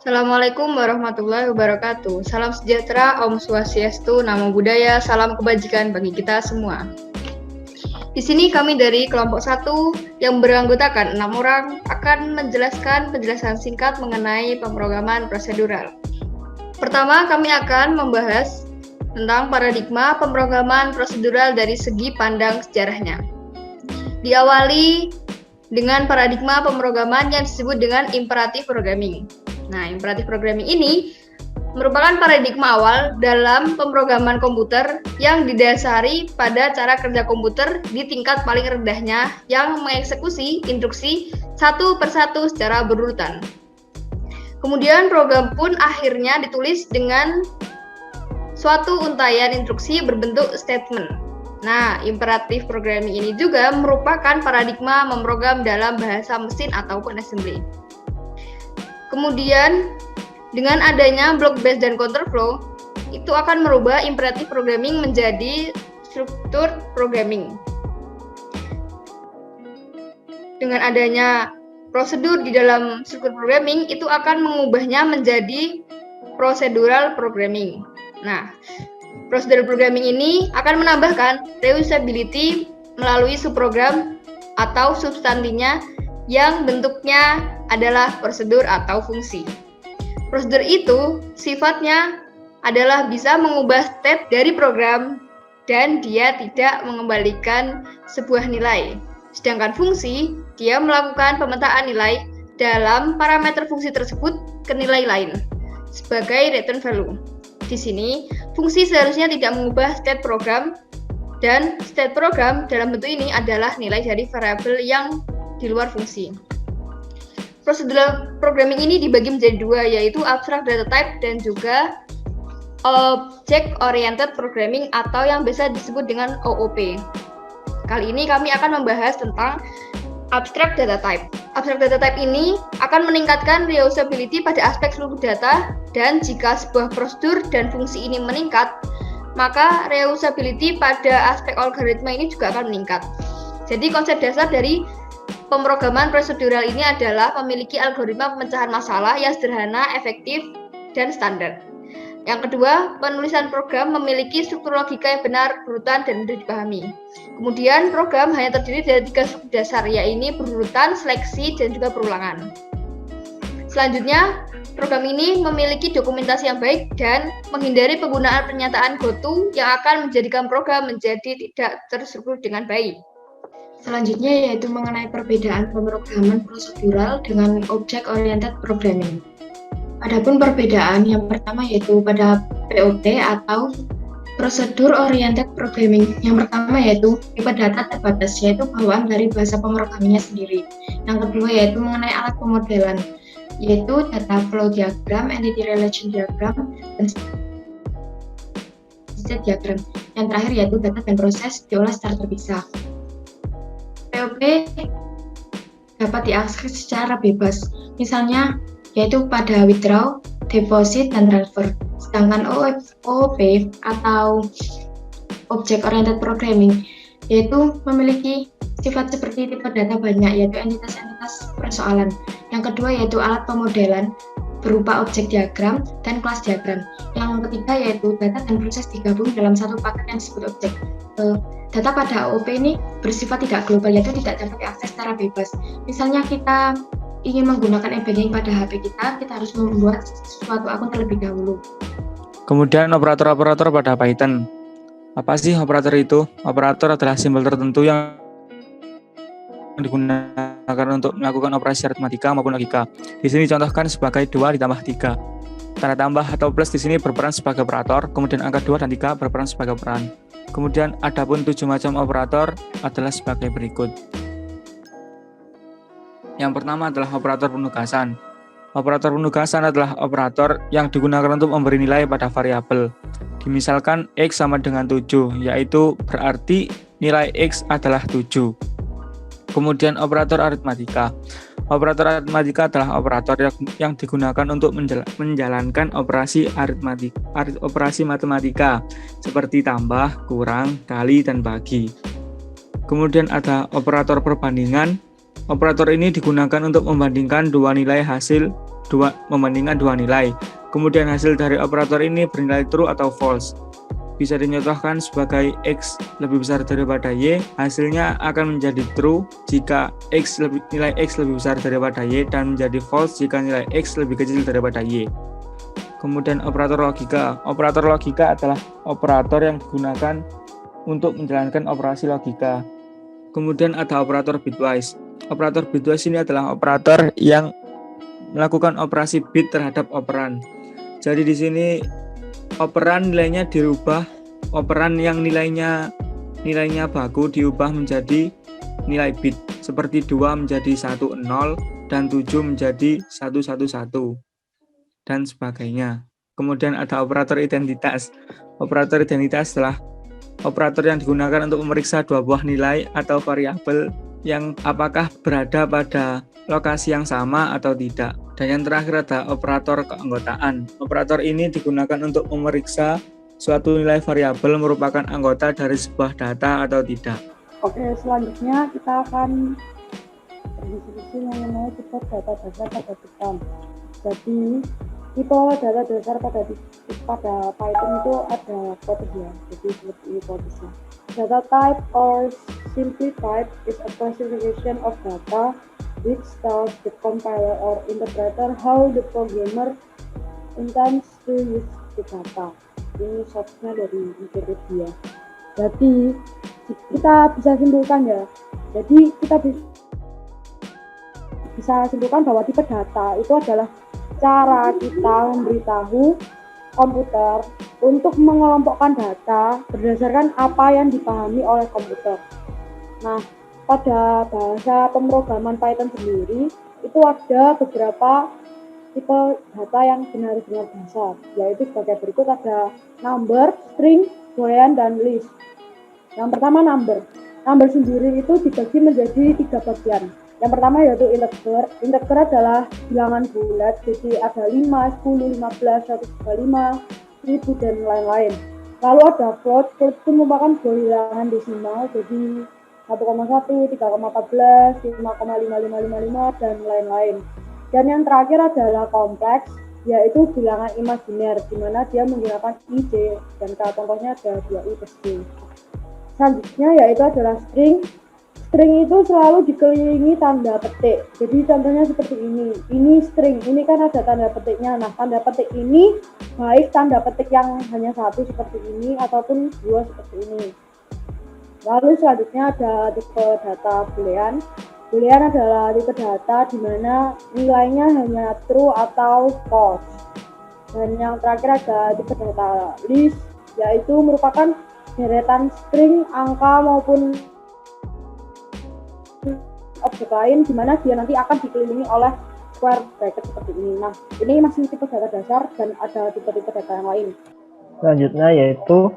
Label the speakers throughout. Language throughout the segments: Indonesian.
Speaker 1: Assalamualaikum warahmatullahi wabarakatuh. Salam sejahtera, Om Swastiastu, Namo Buddhaya, salam kebajikan bagi kita semua. Di sini kami dari kelompok 1 yang beranggotakan 6 orang akan menjelaskan penjelasan singkat mengenai pemrograman prosedural. Pertama, kami akan membahas tentang paradigma pemrograman prosedural dari segi pandang sejarahnya. Diawali dengan paradigma pemrograman yang disebut dengan imperatif programming. Nah, imperatif programming ini merupakan paradigma awal dalam pemrograman komputer yang didasari pada cara kerja komputer di tingkat paling rendahnya yang mengeksekusi instruksi satu persatu secara berurutan. Kemudian program pun akhirnya ditulis dengan suatu untaian instruksi berbentuk statement. Nah, imperatif programming ini juga merupakan paradigma memprogram dalam bahasa mesin ataupun assembly. Kemudian, dengan adanya block based dan counterflow, itu akan merubah imperatif programming menjadi struktur programming. Dengan adanya prosedur di dalam struktur programming, itu akan mengubahnya menjadi procedural programming. Nah, procedural programming ini akan menambahkan reusability melalui subprogram atau substansinya yang bentuknya adalah prosedur atau fungsi. Prosedur itu sifatnya adalah bisa mengubah state dari program dan dia tidak mengembalikan sebuah nilai. Sedangkan fungsi, dia melakukan pemetaan nilai dalam parameter fungsi tersebut ke nilai lain sebagai return value. Di sini, fungsi seharusnya tidak mengubah state program dan state program dalam bentuk ini adalah nilai dari variabel yang di luar fungsi. Procedural programming ini dibagi menjadi dua, yaitu abstract data type dan juga object oriented programming atau yang biasa disebut dengan OOP. Kali ini kami akan membahas tentang abstract data type. Abstract data type ini akan meningkatkan reusability pada aspek seluruh data, dan jika sebuah prosedur dan fungsi ini meningkat, maka reusability pada aspek algoritma ini juga akan meningkat. Jadi konsep dasar dari pemrograman prosedural ini adalah memiliki algoritma pemecahan masalah yang sederhana, efektif, dan standar. Yang kedua, penulisan program memiliki struktur logika yang benar, berurutan, dan mudah dipahami. Kemudian, program hanya terdiri dari 3 struktur dasar, yaitu berurutan, seleksi, dan juga perulangan. Selanjutnya, program ini memiliki dokumentasi yang baik dan menghindari penggunaan pernyataan goto yang akan menjadikan program menjadi tidak terstruktur dengan baik.
Speaker 2: Selanjutnya yaitu mengenai perbedaan pemrograman prosedural dengan object oriented programming. Adapun perbedaan yang pertama yaitu pada POP atau prosedur oriented programming. Yang pertama yaitu tipe data terbatas, yaitu bawaan dari bahasa pemrogramannya sendiri. Yang kedua yaitu mengenai alat pemodelan, yaitu data flow diagram, entity relation diagram, dan state diagram. Yang terakhir yaitu data dan proses diolah secara terpisah. POP dapat diakses secara bebas, misalnya yaitu pada withdraw, deposit, dan transfer. Sedangkan OOP atau Object Oriented Programming yaitu memiliki sifat seperti tipe data banyak, yaitu entitas-entitas persoalan. Yang kedua yaitu alat pemodelan berupa objek diagram dan kelas diagram. Yang ketiga yaitu data dan proses digabung dalam satu paket yang disebut objek. Data pada OOP ini bersifat tidak global, yaitu tidak dapat diakses secara bebas. Misalnya kita ingin menggunakan e-banking pada HP kita harus membuat suatu akun terlebih dahulu.
Speaker 3: Kemudian operator-operator pada Python. Apa sih operator itu? Operator adalah simbol tertentu yang digunakan untuk melakukan operasi aritmatika maupun logika. Di sini contohkan sebagai 2 ditambah 3. Tanda tambah atau plus di sini berperan sebagai operator, kemudian angka 2 dan 3 berperan sebagai operan. Kemudian adapun 7 macam operator adalah sebagai berikut. Yang pertama adalah operator penugasan. Operator penugasan adalah operator yang digunakan untuk memberi nilai pada variabel. Misalkan X sama dengan 7, yaitu berarti nilai X adalah 7. Kemudian operator aritmatika. Operator aritmatika adalah operator yang digunakan untuk menjalankan operasi matematika seperti tambah, kurang, kali, dan bagi. Kemudian ada operator perbandingan. Operator ini digunakan untuk membandingkan dua nilai hasil membandingkan dua nilai. Kemudian hasil dari operator ini bernilai true atau false. Bisa dinyatakan sebagai X lebih besar daripada Y, hasilnya akan menjadi true jika nilai X lebih besar daripada Y, dan menjadi false jika nilai X lebih kecil daripada Y. Kemudian operator logika. Operator logika adalah operator yang digunakan untuk menjalankan operasi logika. Kemudian ada operator bitwise. Operator bitwise ini adalah operator yang melakukan operasi bit terhadap operan. Jadi di sini operan nilainya dirubah, operan yang nilainya baku diubah menjadi nilai bit, seperti 2 menjadi 10 dan 7 menjadi 111 dan sebagainya. Kemudian ada operator identitas. Operator identitas adalah operator yang digunakan untuk memeriksa dua buah nilai atau variabel yang apakah berada pada lokasi yang sama atau tidak. Dan yang terakhir ada operator keanggotaan. Operator ini digunakan untuk memeriksa suatu nilai variabel merupakan anggota dari sebuah data atau tidak.
Speaker 4: Oke, selanjutnya kita akan berdiskusi mengenai tipe data dasar pada Python. Jadi, tipe data dasar pada Python itu ada kode ya. Jadi seperti ini kodenya. Data type or simply type is a classification of data which tells the compiler or interpreter how the programmer intends to use the data. Ini source-nya dari Wikipedia. Jadi kita bisa simpulkan ya. Jadi kita bisa simpulkan bahwa tipe data itu adalah cara kita memberitahu komputer untuk mengelompokkan data berdasarkan apa yang dipahami oleh komputer. Nah, pada bahasa pemrograman Python sendiri itu ada beberapa tipe data yang benar-benar dasar, yaitu sebagai berikut: ada number, string, boolean, dan list. Yang pertama number. Number sendiri itu dibagi menjadi 3 bagian. Yang pertama yaitu integer. Integer adalah bilangan bulat, jadi ada 5, 10, 15, 125, 1000 dan lain-lain. Lalu ada float. Float itu merupakan bilangan desimal, jadi 1,1, 3,14, 5,5555 dan lain-lain. Dan yang terakhir adalah kompleks, yaitu bilangan imajiner, di mana dia menggunakan I, J, dan K. Contohnya ada 2I plus J. Selanjutnya yaitu adalah string. String itu selalu dikelilingi tanda petik. Jadi contohnya seperti ini. Ini string, ini kan ada tanda petiknya. Nah, tanda petik ini baik tanda petik yang hanya satu seperti ini ataupun dua seperti ini. Lalu selanjutnya ada tipe data boolean. Boolean adalah tipe data di mana nilainya hanya true atau false. Dan yang terakhir ada tipe data list, yaitu merupakan deretan string, angka maupun objek lain di mana dia nanti akan dikelilingi oleh square bracket seperti ini. Nah, ini masih tipe data dasar dan ada tipe-tipe data yang lain.
Speaker 5: Selanjutnya yaitu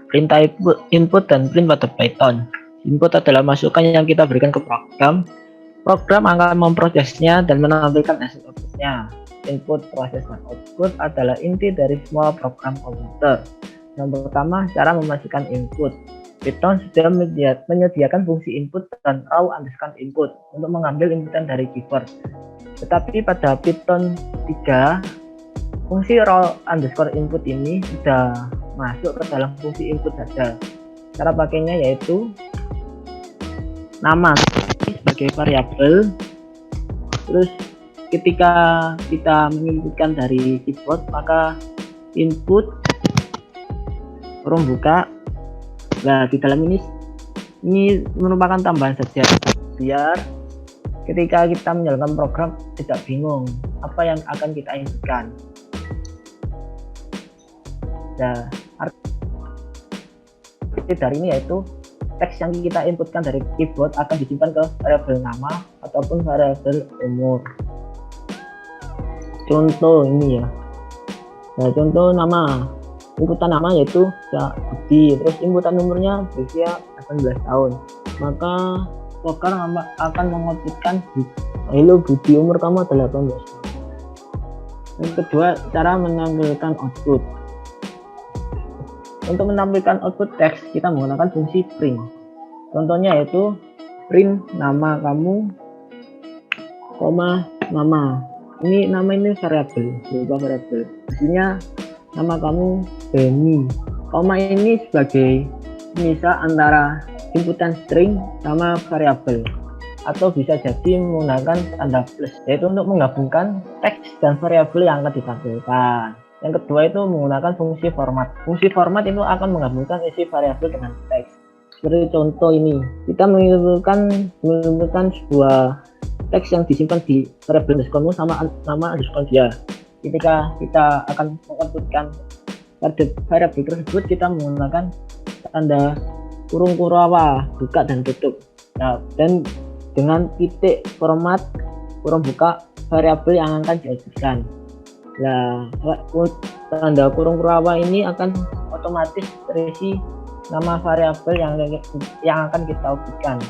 Speaker 5: perintah input dan print pada Python. Input adalah masukan yang kita berikan ke program. Program akan memprosesnya dan menampilkan hasil outputnya. Input, proses, dan output adalah inti dari semua program komputer. Yang pertama, cara memasukkan input. Python sudah menyediakan fungsi input dan raw underscore input untuk mengambil inputan dari keyboard. Tetapi pada Python 3, fungsi raw underscore input ini sudah masuk ke dalam fungsi input saja. Cara pakainya yaitu nama sebagai variabel. Terus ketika kita menginputkan dari keyboard, maka input kurung buka. Nah, di dalam ini merupakan tambahan saja biar ketika kita menjalankan program tidak bingung apa yang akan kita inputkan. Nah, arti dari ini yaitu teks yang kita inputkan dari keyboard akan disimpan ke variabel nama ataupun variabel umur. Contoh ini ya. Nah, contoh nama. Inputan nama yaitu Budi, terus inputan umurnya berusia 18 tahun. Maka program akan mengoutputkan hello Budi, umur kamu 18 tahun. Yang kedua, cara menampilkan output. Untuk menampilkan output teks, kita menggunakan fungsi print. Contohnya yaitu print nama kamu, nama. nama ini variabel, berupa variabel. Misalnya nama kamu Benny. Koma ini sebagai misal antara inputan string sama variabel, atau bisa jadi menggunakan tanda plus, yaitu untuk menggabungkan teks dan variabel yang akan ditampilkan. Yang kedua itu menggunakan fungsi format. Fungsi format itu akan menggabungkan isi variabel dengan teks. Seperti contoh ini, kita menginputkan sebuah teks yang disimpan di variabel underscore sama nama underscore dia. Ketika kita akan menginputkan variabel tersebut, kita menggunakan tanda kurung kurawa buka dan tutup. Nah, dan dengan titik format kurung buka variabel yang akan diajukan. Nah, tanda kurung kurawa ini akan otomatis terisi nama variabel yang akan kita outputkan,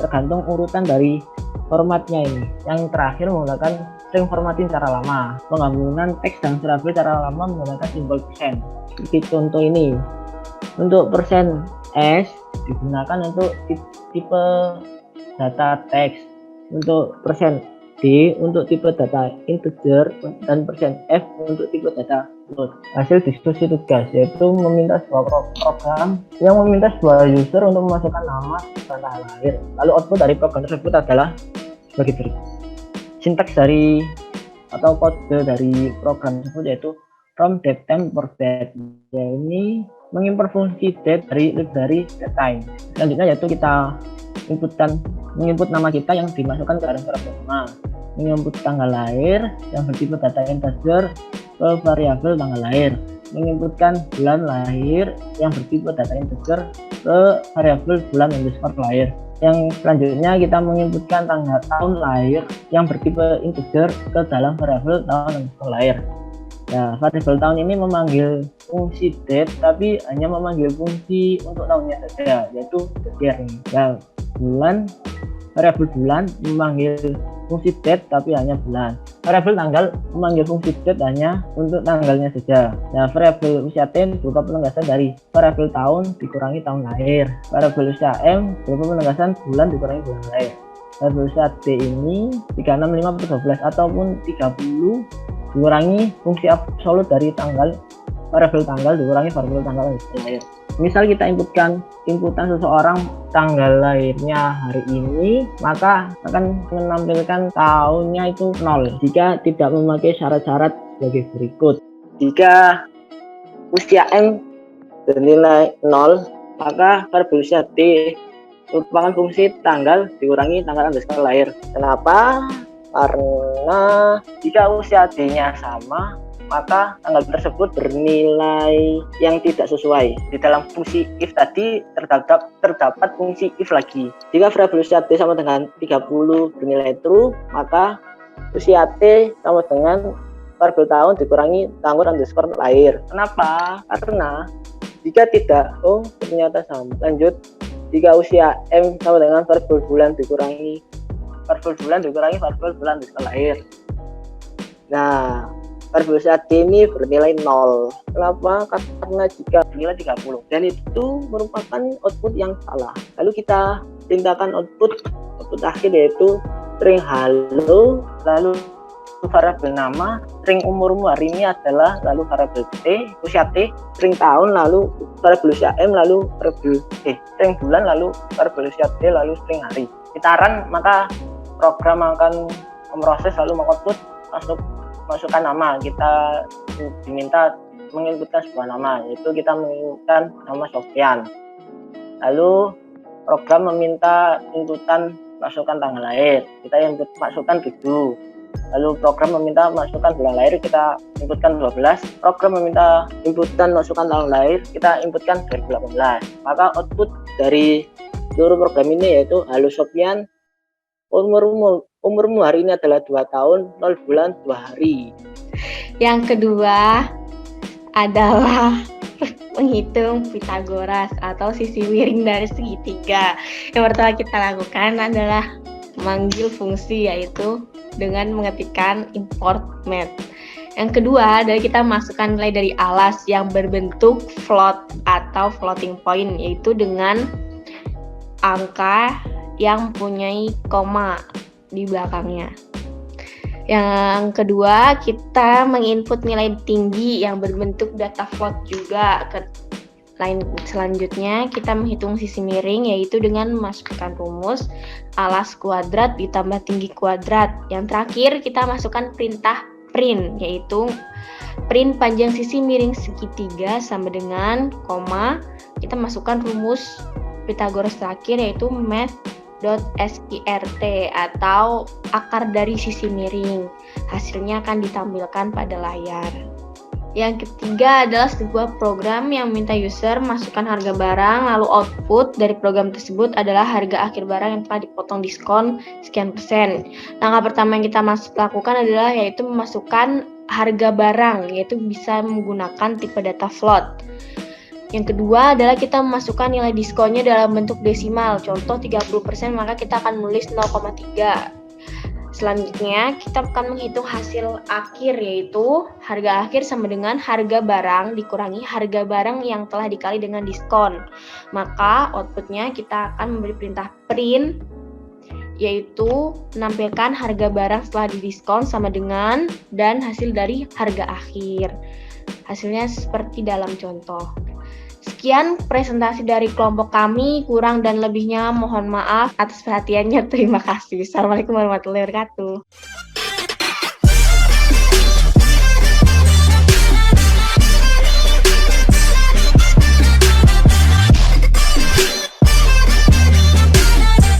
Speaker 5: tergantung urutan dari formatnya ini. Yang terakhir menggunakan string formatting cara lama, penggabungan teks dan variabel cara lama menggunakan simbol persen. Seperti contoh ini, untuk persen S digunakan untuk tipe data teks, untuk persen D untuk tipe data integer, dan persen F untuk tipe data float. Hasil diskusi tugas yaitu meminta sebuah program yang meminta sebuah user untuk memasukkan nama dan tanggal lahir. Lalu output dari program tersebut adalah sebagai berikut. Sintaks dari atau kode dari program tersebut yaitu from datetime per date. Ya, ini mengimport fungsi date dari library datetime. Selanjutnya yaitu kita menginput nama kita yang dimasukkan ke dalam variabel nama, menginput tanggal lahir yang bertipe data integer ke variabel tanggal lahir, menginputkan bulan lahir yang bertipe data integer ke variabel bulan underscore lahir. Yang selanjutnya kita menginputkan tanggal tahun lahir yang bertipe integer ke dalam variabel tahun underscore lahir. Nah, variabel tahun ini memanggil fungsi date tapi hanya memanggil fungsi untuk tahunnya saja, yaitu year. Nah, bulan, variabel bulan memanggil fungsi date tapi hanya bulan. Variabel tanggal memanggil fungsi date hanya untuk tanggalnya saja. Nah, variabel usia T berupa penegasan dari variabel tahun dikurangi tahun lahir. Variabel usia M berupa penegasan bulan dikurangi bulan lahir. Variabel usia D ini 365/12 ataupun 30 dikurangi fungsi absolut dari tanggal, variabel tanggal dikurangi variabel tanggal lahir. Misal kita inputan seseorang tanggal lahirnya hari ini, maka akan menampilkan tahunnya itu 0 jika tidak memakai syarat-syarat sebagai berikut. Jika usia M bernilai 0, maka variabel usia D merupakan fungsi tanggal dikurangi tanggal underscore lahir. Kenapa? Karena jika usia D-nya sama, maka tanggal tersebut bernilai yang tidak sesuai. Di dalam fungsi if tadi terdapat fungsi if lagi. Jika variabel usia T sama dengan 30 bernilai true, maka usia T sama dengan variabel tahun dikurangi tahun underscore lahir. Kenapa? Karena jika tidak, ternyata sama. Lanjut, jika usia M sama dengan variabel bulan dikurangi variabel bulan underscore lahir. Nah, variabel usia D ini bernilai 0. Kenapa? Karena jika bernilai 30, dan itu merupakan output yang salah. Lalu kita perintahkan output akhir yaitu string halo, lalu variabel nama, string umurmu hari ini adalah, lalu variabel T, usia T, string tahun, lalu variabel usia M, lalu variabel string bulan, lalu variabel usia D, lalu string hari. Kita run, maka program akan memproses lalu mengoutput masukkan nama. Kita diminta menginputkan sebuah nama, yaitu kita menginputkan nama Sofyan. Lalu program meminta inputan masukkan tanggal lahir, kita masukkan 7. Lalu program meminta masukkan bulan lahir, kita inputkan 12. Program meminta inputan masukkan tahun lahir, kita inputkan 2018. Maka output dari seluruh program ini yaitu halo Sofyan, umurmu hari ini adalah 2 tahun, 0 bulan, 2 hari.
Speaker 1: Yang kedua adalah menghitung Pythagoras atau sisi miring dari segitiga. Yang pertama kita lakukan adalah memanggil fungsi, yaitu dengan mengetikkan import math. Yang kedua adalah kita masukkan nilai dari alas yang berbentuk float atau floating point, yaitu dengan angka yang mempunyai koma di belakangnya.
Speaker 6: Yang kedua, kita menginput nilai tinggi yang berbentuk data float juga. Selanjutnya, kita menghitung sisi miring, yaitu dengan memasukkan rumus alas kuadrat ditambah tinggi kuadrat. Yang terakhir, kita masukkan perintah print, yaitu print panjang sisi miring segitiga sama dengan koma. Kita masukkan rumus Pythagoras terakhir, yaitu math.sqirt atau akar dari sisi miring. Hasilnya akan ditampilkan pada layar. Yang ketiga adalah sebuah program yang minta user masukkan harga barang, lalu output dari program tersebut adalah harga akhir barang yang telah dipotong diskon sekian persen. Langkah pertama yang kita lakukan adalah yaitu memasukkan harga barang, yaitu bisa menggunakan tipe data float. Yang kedua adalah kita memasukkan nilai diskonnya dalam bentuk desimal, contoh 30%, maka kita akan menulis 0,3. Selanjutnya, kita akan menghitung hasil akhir, yaitu harga akhir sama dengan harga barang dikurangi harga barang yang telah dikali dengan diskon. Maka outputnya kita akan memberi perintah print, yaitu menampilkan harga barang setelah didiskon sama dengan dan hasil dari harga akhir. Hasilnya seperti dalam contoh. Sekian presentasi dari kelompok kami, kurang dan lebihnya mohon maaf atas perhatiannya. Terima kasih. Assalamualaikum warahmatullahi wabarakatuh.